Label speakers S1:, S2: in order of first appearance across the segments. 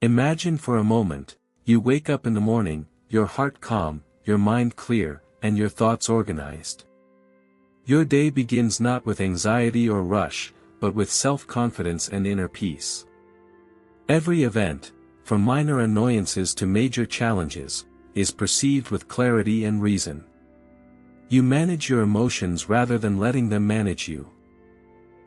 S1: Imagine for a moment, you wake up in the morning, your heart calm, your mind clear, and your thoughts organized. Your day begins not with anxiety or rush, but with self-confidence and inner peace. Every event, from minor annoyances to major challenges, is perceived with clarity and reason. You manage your emotions rather than letting them manage you.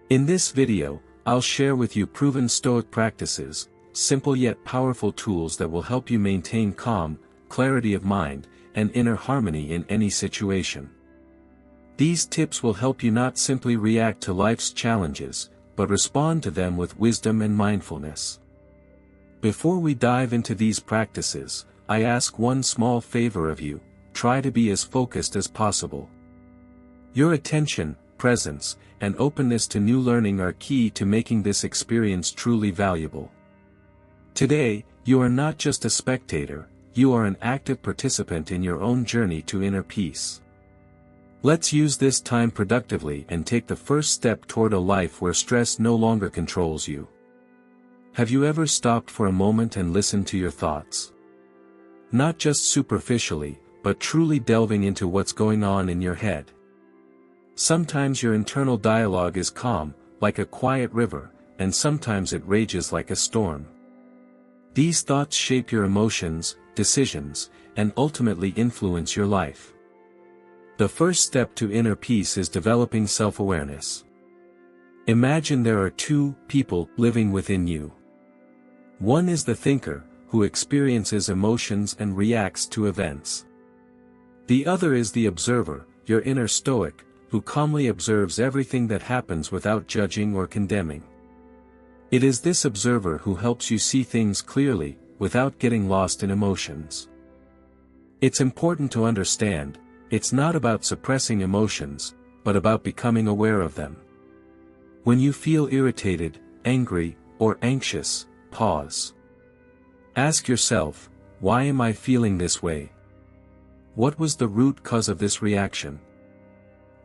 S1: In this video, I'll share with you proven Stoic practices, simple yet powerful tools that will help you maintain calm, clarity of mind, and inner harmony in any situation. These tips will help you not simply react to life's challenges, but respond to them with wisdom and mindfulness. Before we dive into these practices, I ask one small favor of you: try to be as focused as possible. Your attention, presence, and openness to new learning are key to making this experience truly valuable. Today, you are not just a spectator, you are an active participant in your own journey to inner peace. Let's use this time productively and take the first step toward a life where stress no longer controls you. Have you ever stopped for a moment and listened to your thoughts? Not just superficially, but truly delving into what's going on in your head. Sometimes your internal dialogue is calm, like a quiet river, and sometimes it rages like a storm. These thoughts shape your emotions, decisions, and ultimately influence your life. The first step to inner peace is developing self-awareness. Imagine there are two people living within you. One is the thinker, who experiences emotions and reacts to events. The other is the observer, your inner Stoic, who calmly observes everything that happens without judging or condemning. It is this observer who helps you see things clearly, without getting lost in emotions. It's important to understand, it's not about suppressing emotions, but about becoming aware of them. When you feel irritated, angry, or anxious, pause. Ask yourself, why am I feeling this way? What was the root cause of this reaction?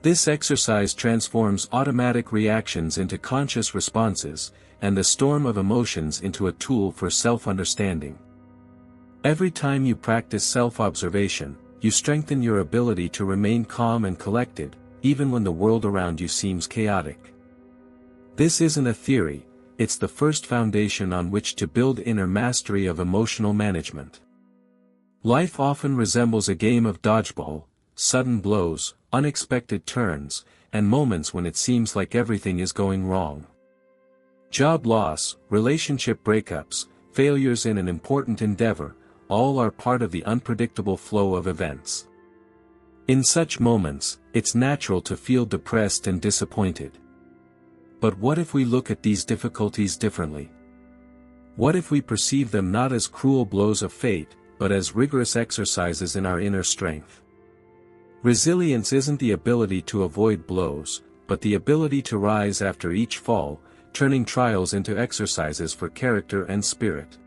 S1: This exercise transforms automatic reactions into conscious responses, and the storm of emotions into a tool for self-understanding. Every time you practice self-observation, you strengthen your ability to remain calm and collected, even when the world around you seems chaotic. This isn't a theory, it's the first foundation on which to build inner mastery of emotional management. Life often resembles a game of dodgeball: sudden blows, unexpected turns, and moments when it seems like everything is going wrong. Job loss, relationship breakups, failures in an important endeavor, all are part of the unpredictable flow of events. In such moments, it's natural to feel depressed and disappointed. But what if we look at these difficulties differently? What if we perceive them not as cruel blows of fate, but as rigorous exercises in our inner strength? Resilience isn't the ability to avoid blows, but the ability to rise after each fall, turning trials into exercises for character and spirit.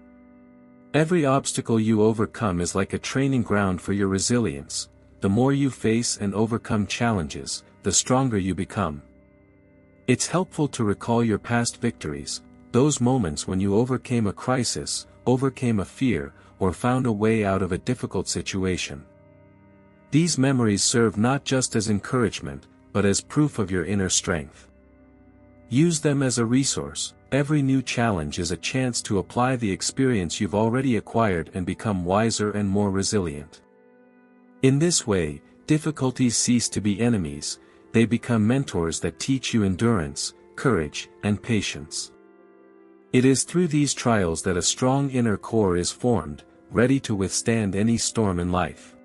S1: Every obstacle you overcome is like a training ground for your resilience. The more you face and overcome challenges, the stronger you become. It's helpful to recall your past victories, those moments when you overcame a crisis, overcame a fear, or found a way out of a difficult situation. These memories serve not just as encouragement, but as proof of your inner strength. Use them as a resource. Every new challenge is a chance to apply the experience you've already acquired and become wiser and more resilient. In this way, difficulties cease to be enemies, they become mentors that teach you endurance, courage, and patience. It is through these trials that a strong inner core is formed, ready to withstand any storm in life.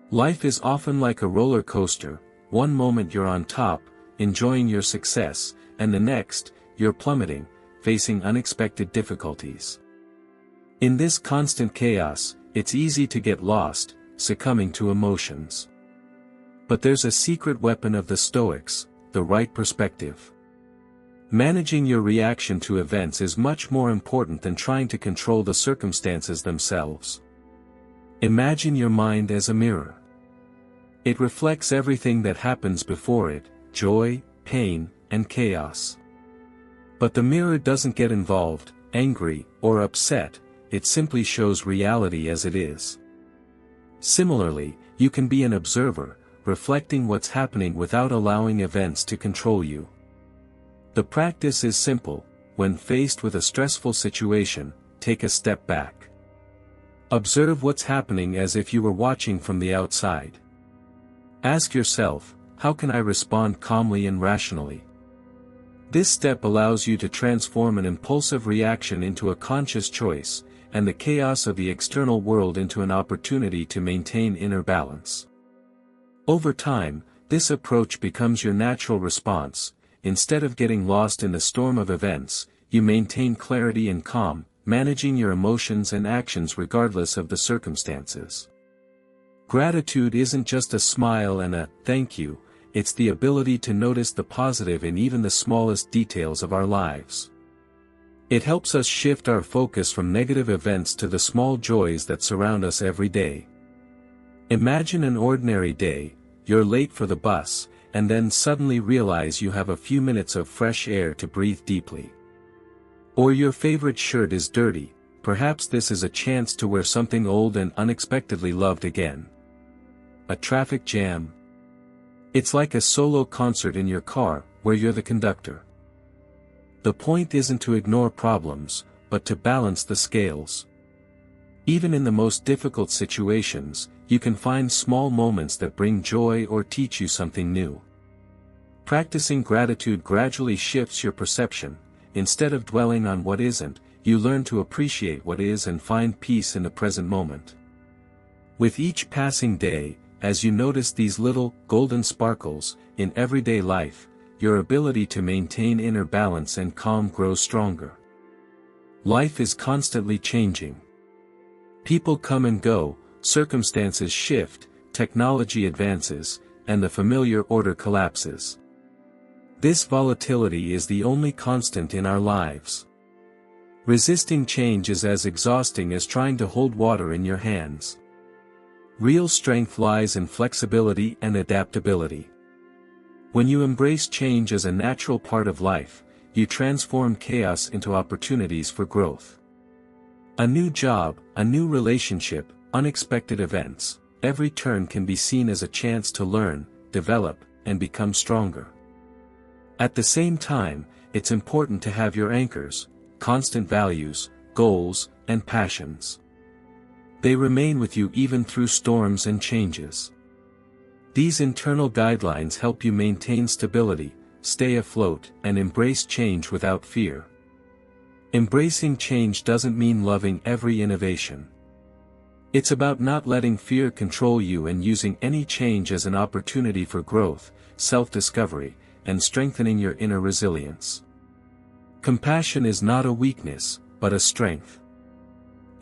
S1: Life is often like a roller coaster: one moment you're on top, enjoying your success, and the next, you're plummeting, facing unexpected difficulties. In this constant chaos, it's easy to get lost, succumbing to emotions. But there's a secret weapon of the Stoics: the right perspective. Managing your reaction to events is much more important than trying to control the circumstances themselves. Imagine your mind as a mirror. It reflects everything that happens before it: joy, pain, and chaos. But the mirror doesn't get involved, angry, or upset, it simply shows reality as it is. Similarly, you can be an observer, reflecting what's happening without allowing events to control you. The practice is simple: when faced with a stressful situation, take a step back. Observe what's happening as if you were watching from the outside. Ask yourself, how can I respond calmly and rationally? This step allows you to transform an impulsive reaction into a conscious choice, and the chaos of the external world into an opportunity to maintain inner balance. Over time, this approach becomes your natural response. Instead of getting lost in the storm of events, you maintain clarity and calm, managing your emotions and actions regardless of the circumstances. Gratitude isn't just a smile and a "thank you," it's the ability to notice the positive in even the smallest details of our lives. It helps us shift our focus from negative events to the small joys that surround us every day. Imagine an ordinary day: you're late for the bus, and then suddenly realize you have a few minutes of fresh air to breathe deeply. Or your favorite shirt is dirty, perhaps this is a chance to wear something old and unexpectedly loved again. A traffic jam. It's like a solo concert in your car, where you're the conductor. The point isn't to ignore problems, but to balance the scales. Even in the most difficult situations, you can find small moments that bring joy or teach you something new. Practicing gratitude gradually shifts your perception. Instead of dwelling on what isn't, you learn to appreciate what is and find peace in the present moment. With each passing day, as you notice these little, golden sparkles, in everyday life, your ability to maintain inner balance and calm grows stronger. Life is constantly changing. People come and go, circumstances shift, technology advances, and the familiar order collapses. This volatility is the only constant in our lives. Resisting change is as exhausting as trying to hold water in your hands. Real strength lies in flexibility and adaptability. When you embrace change as a natural part of life, you transform chaos into opportunities for growth. A new job, a new relationship, unexpected events, every turn can be seen as a chance to learn, develop, and become stronger. At the same time, it's important to have your anchors, constant values, goals, and passions. They remain with you even through storms and changes. These internal guidelines help you maintain stability, stay afloat, and embrace change without fear. Embracing change doesn't mean loving every innovation. It's about not letting fear control you and using any change as an opportunity for growth, self-discovery, and strengthening your inner resilience. Compassion is not a weakness, but a strength.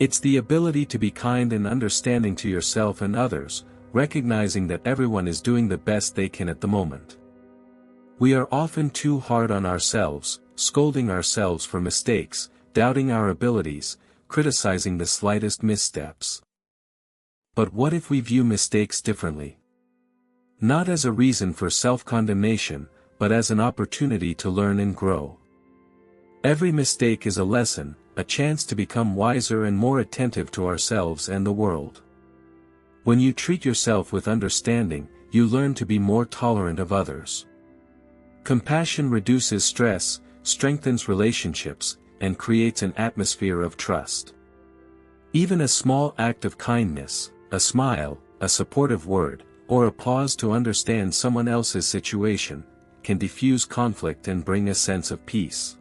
S1: It's the ability to be kind and understanding to yourself and others, recognizing that everyone is doing the best they can at the moment. We are often too hard on ourselves, scolding ourselves for mistakes, doubting our abilities, criticizing the slightest missteps. But what if we view mistakes differently? Not as a reason for self-condemnation, but as an opportunity to learn and grow. Every mistake is a lesson, a chance to become wiser and more attentive to ourselves and the world. When you treat yourself with understanding, you learn to be more tolerant of others. Compassion reduces stress, strengthens relationships, and creates an atmosphere of trust. Even a small act of kindness, a smile, a supportive word, or a pause to understand someone else's situation, can diffuse conflict and bring a sense of peace.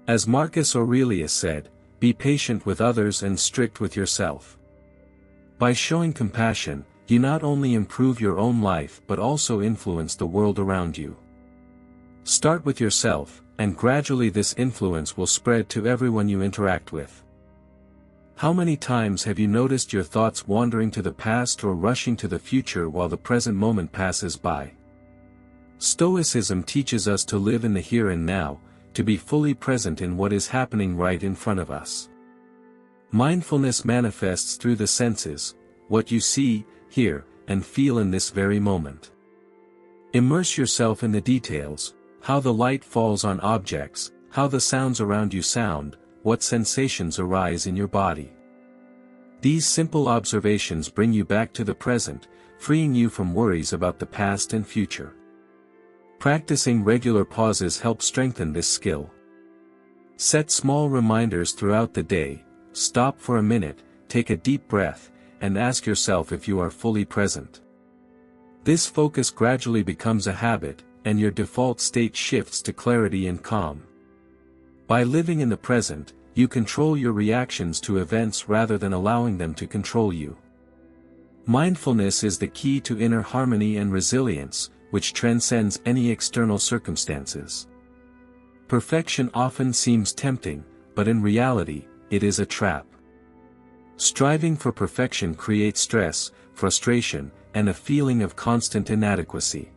S1: As Marcus Aurelius said, "Be patient with others and strict with yourself." By showing compassion, you not only improve your own life but also influence the world around you. Start with yourself, and gradually this influence will spread to everyone you interact with. How many times have you noticed your thoughts wandering to the past or rushing to the future while the present moment passes by? Stoicism teaches us to live in the here and now, to be fully present in what is happening right in front of us. Mindfulness manifests through the senses, what you see, hear, and feel in this very moment. Immerse yourself in the details, how the light falls on objects, how the sounds around you sound, what sensations arise in your body. These simple observations bring you back to the present, freeing you from worries about the past and future. Practicing regular pauses helps strengthen this skill. Set small reminders throughout the day, stop for a minute, take a deep breath, and ask yourself if you are fully present. This focus gradually becomes a habit, and your default state shifts to clarity and calm. By living in the present, you control your reactions to events rather than allowing them to control you. Mindfulness is the key to inner harmony and resilience, which transcends any external circumstances. Perfection often seems tempting, but in reality, it is a trap. Striving for perfection creates stress, frustration, and a feeling of constant inadequacy.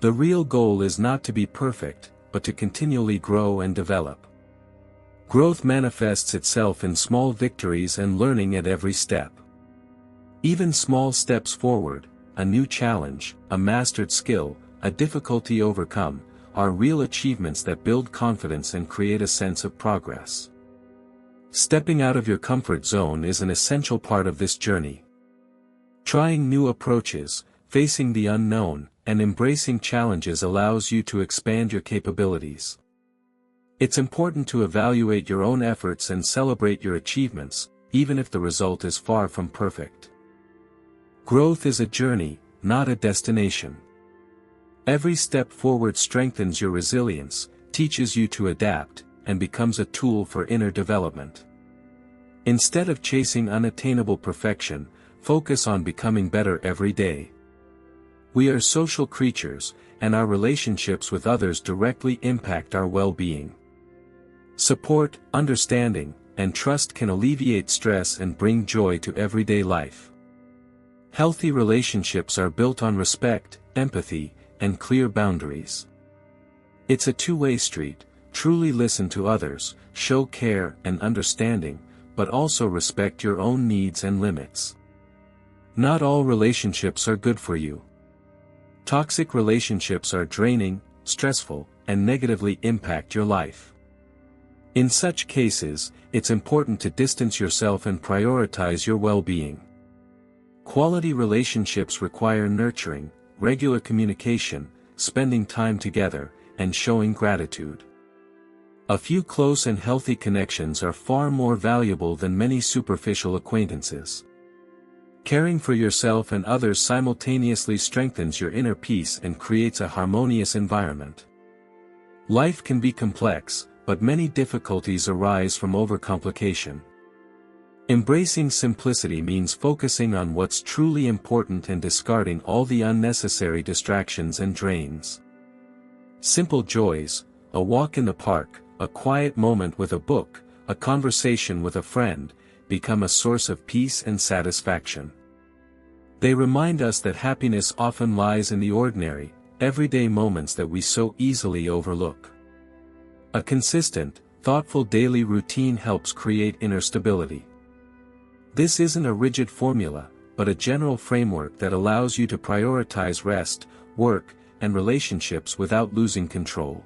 S1: The real goal is not to be perfect, but to continually grow and develop. Growth manifests itself in small victories and learning at every step. Even small steps forward, a new challenge, a mastered skill, a difficulty overcome, are real achievements that build confidence and create a sense of progress. Stepping out of your comfort zone is an essential part of this journey. Trying new approaches, facing the unknown, and embracing challenges allows you to expand your capabilities. It's important to evaluate your own efforts and celebrate your achievements, even if the result is far from perfect. Growth is a journey, not a destination. Every step forward strengthens your resilience, teaches you to adapt, and becomes a tool for inner development. Instead of chasing unattainable perfection, focus on becoming better every day. We are social creatures, and our relationships with others directly impact our well-being. Support, understanding, and trust can alleviate stress and bring joy to everyday life. Healthy relationships are built on respect, empathy, and clear boundaries. It's a two-way street. Truly listen to others, show care and understanding, but also respect your own needs and limits. Not all relationships are good for you. Toxic relationships are draining, stressful, and negatively impact your life. In such cases, it's important to distance yourself and prioritize your well-being. Quality relationships require nurturing, regular communication, spending time together, and showing gratitude. A few close and healthy connections are far more valuable than many superficial acquaintances. Caring for yourself and others simultaneously strengthens your inner peace and creates a harmonious environment. Life can be complex, but many difficulties arise from overcomplication. Embracing simplicity means focusing on what's truly important and discarding all the unnecessary distractions and drains. Simple joys, a walk in the park, a quiet moment with a book, a conversation with a friend, become a source of peace and satisfaction. They remind us that happiness often lies in the ordinary, everyday moments that we so easily overlook. A consistent, thoughtful daily routine helps create inner stability. This isn't a rigid formula, but a general framework that allows you to prioritize rest, work, and relationships without losing control.